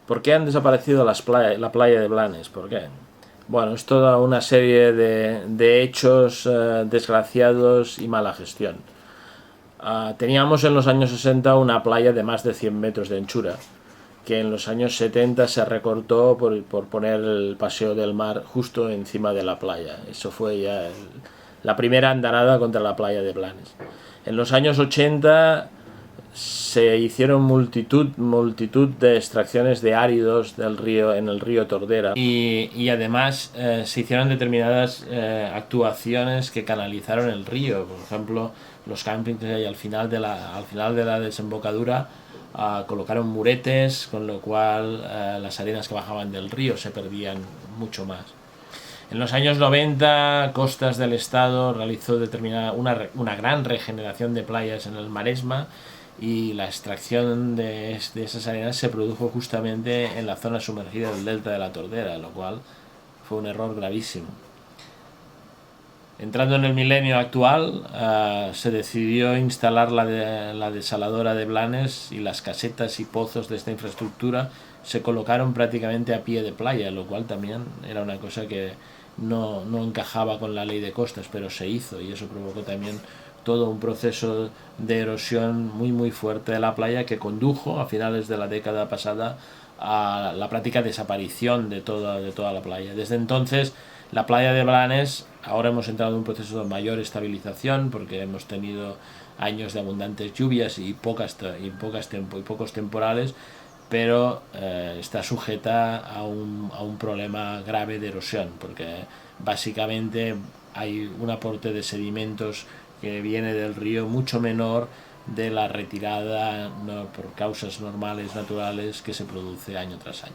¿Por qué han desaparecido la playa de Blanes? ¿Por qué? Bueno, es toda una serie de hechos desgraciados y mala gestión. Teníamos en los años 60 una playa de más de 100 metros de anchura, que en los años 70 se recortó por poner el paseo del mar justo encima de la playa. Eso fue ya la primera andanada contra la playa de Blanes. En los años 80 se hicieron multitud de extracciones de áridos del río en el río Tordera y además se hicieron determinadas actuaciones que canalizaron el río. Por ejemplo, los campings que hay al final de la desembocadura colocaron muretes, con lo cual las arenas que bajaban del río se perdían mucho más. En los años 90, Costas del Estado realizó una gran regeneración de playas en el Maresma, y la extracción de esas arenas se produjo justamente en la zona sumergida del delta de la Tordera, lo cual fue un error gravísimo. Entrando en el milenio actual, se decidió instalar la desaladora de Blanes, y las casetas y pozos de esta infraestructura se colocaron prácticamente a pie de playa, lo cual también era una cosa que no encajaba con la ley de costas, pero se hizo, y eso provocó también todo un proceso de erosión muy fuerte de la playa, que condujo a finales de la década pasada a la práctica desaparición de toda la playa. Desde entonces, la playa de Blanes, ahora hemos entrado en un proceso de mayor estabilización, porque hemos tenido años de abundantes lluvias y pocos temporales, pero está sujeta a un problema grave de erosión, porque básicamente hay un aporte de sedimentos que viene del río mucho menor de la retirada por causas normales, naturales, que se produce año tras año.